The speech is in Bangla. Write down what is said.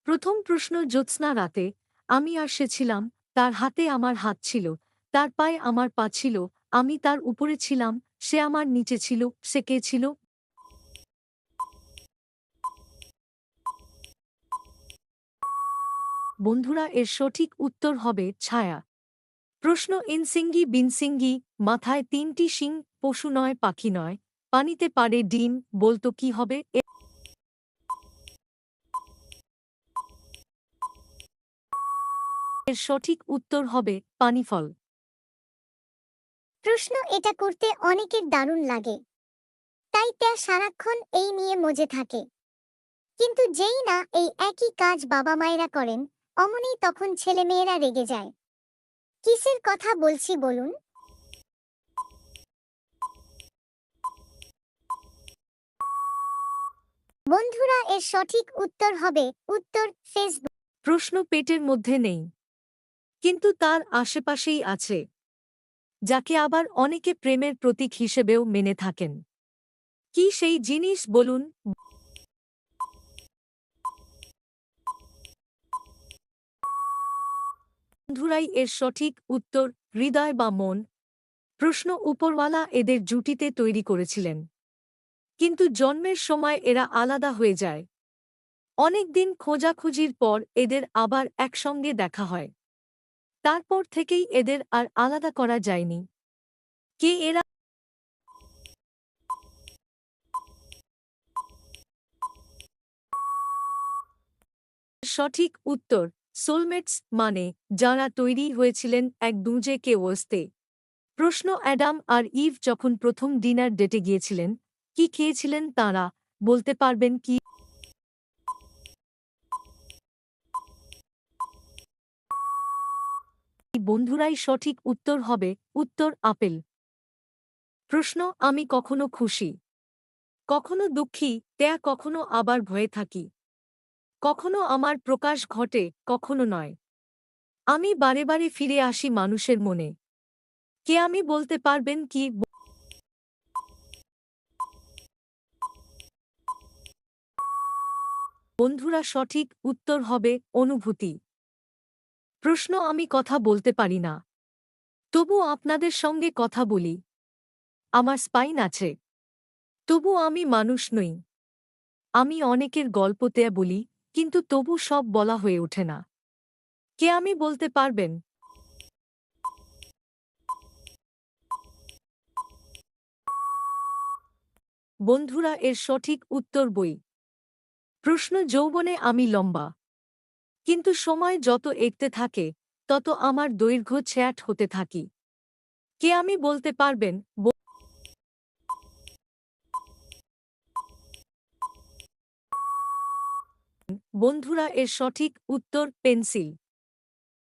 প্রথম প্রশ্ন। জ্যোৎস্না রাতে আমি আর সে ছিলাম, তার হাতে আমার হাত ছিল, তার পায়ে আমার পা ছিল, আমি তার উপরে ছিলাম, সে আমার নিচে ছিল, সে কে ছিল? বন্ধুরা, এর সঠিক উত্তর হবে ছায়া। প্রশ্ন। ইনসিঙ্গি বিনসিঙ্গি, মাথায় তিনটি শিং, পশু নয় পাখি নয়, পানিতে পারে ডিম, বলতো কি হবে? এর সঠিক উত্তর হবে পানিফল। প্রশ্ন। এটা করতে অনেকের দারুণ লাগে, তাই তা সারাক্ষণ এই নিয়ে মজে থাকে। কিন্তু যেই না এই একই কাজ বাবা মায়েরা করেন, অমনি তখন ছেলে মেয়েরা রেগে যায়। কিসের কথা বলছি বলুন? বন্ধুরা, এর সঠিক উত্তর হবে উত্তর ফেসবুক। প্রশ্ন। পেটের মধ্যে নেই, কিন্তু তার আশেপাশেই আছে, যাকে আবার অনেকে প্রেমের প্রতীক হিসেবেও মেনে থাকেন। কি সেই জিনিস বলুন? বন্ধুরাই, এর সঠিক উত্তর হৃদয় বা মন। প্রশ্ন। উপরওয়ালা এদের জুটিতে তৈরি করেছিলেন, কিন্তু জন্মের সময় এরা আলাদা হয়ে যায়। অনেক দিন খোঁজাখুঁজির পর এদের আবার একসঙ্গে দেখা হয়। তারপর থেকেই এদের আর আলাদা করা যায়নি। কে এরা? সঠিক উত্তর সোলমেটস, মানে যারা তৈরি হয়েছিলেন এক দুজে কে ওস্তে। প্রশ্ন। অ্যাডাম আর ইভ যখন প্রথম ডিনার ডেটে গিয়েছিলেন, কি খেয়েছিলেন তাঁরা, বলতে পারবেন কি? বন্ধুরাই, সঠিক উত্তর হবে উত্তর আপেল। প্রশ্ন। আমি কখনো খুশি, কখনো দুঃখী, কখনো আবার ভয়ে থাকি, কখনো আমার প্রকাশ ঘটে, কখনো নয়। আমি বারে বারে ফিরে আসি মানুষের মনে। কে আমি, বলতে পারবেন কি? বন্ধুরা, সঠিক উত্তর হবে অনুভূতি। প্রশ্ন। আমি কথা বলতে পারি না, তবু আপনাদের সঙ্গে কথা বলি। আমার স্পাইন আছে, তবু আমি মানুষ নই। আমি অনেকের গল্পতে বলি, কিন্তু তবু সব বলা হয়ে ওঠে না। কে আমি, বলতে পারবেন? বন্ধুরা, এর সঠিক উত্তর বই। প্রশ্ন। যৌবনে আমি লম্বা, কিন্তু সময় যত এগতে থাকে, তত আমার দৈর্ঘ্য ছ্যাট হতে থাকি। কে আমি, বলতে পারবেন? বন্ধুরা, এর সঠিক উত্তর পেন্সিল।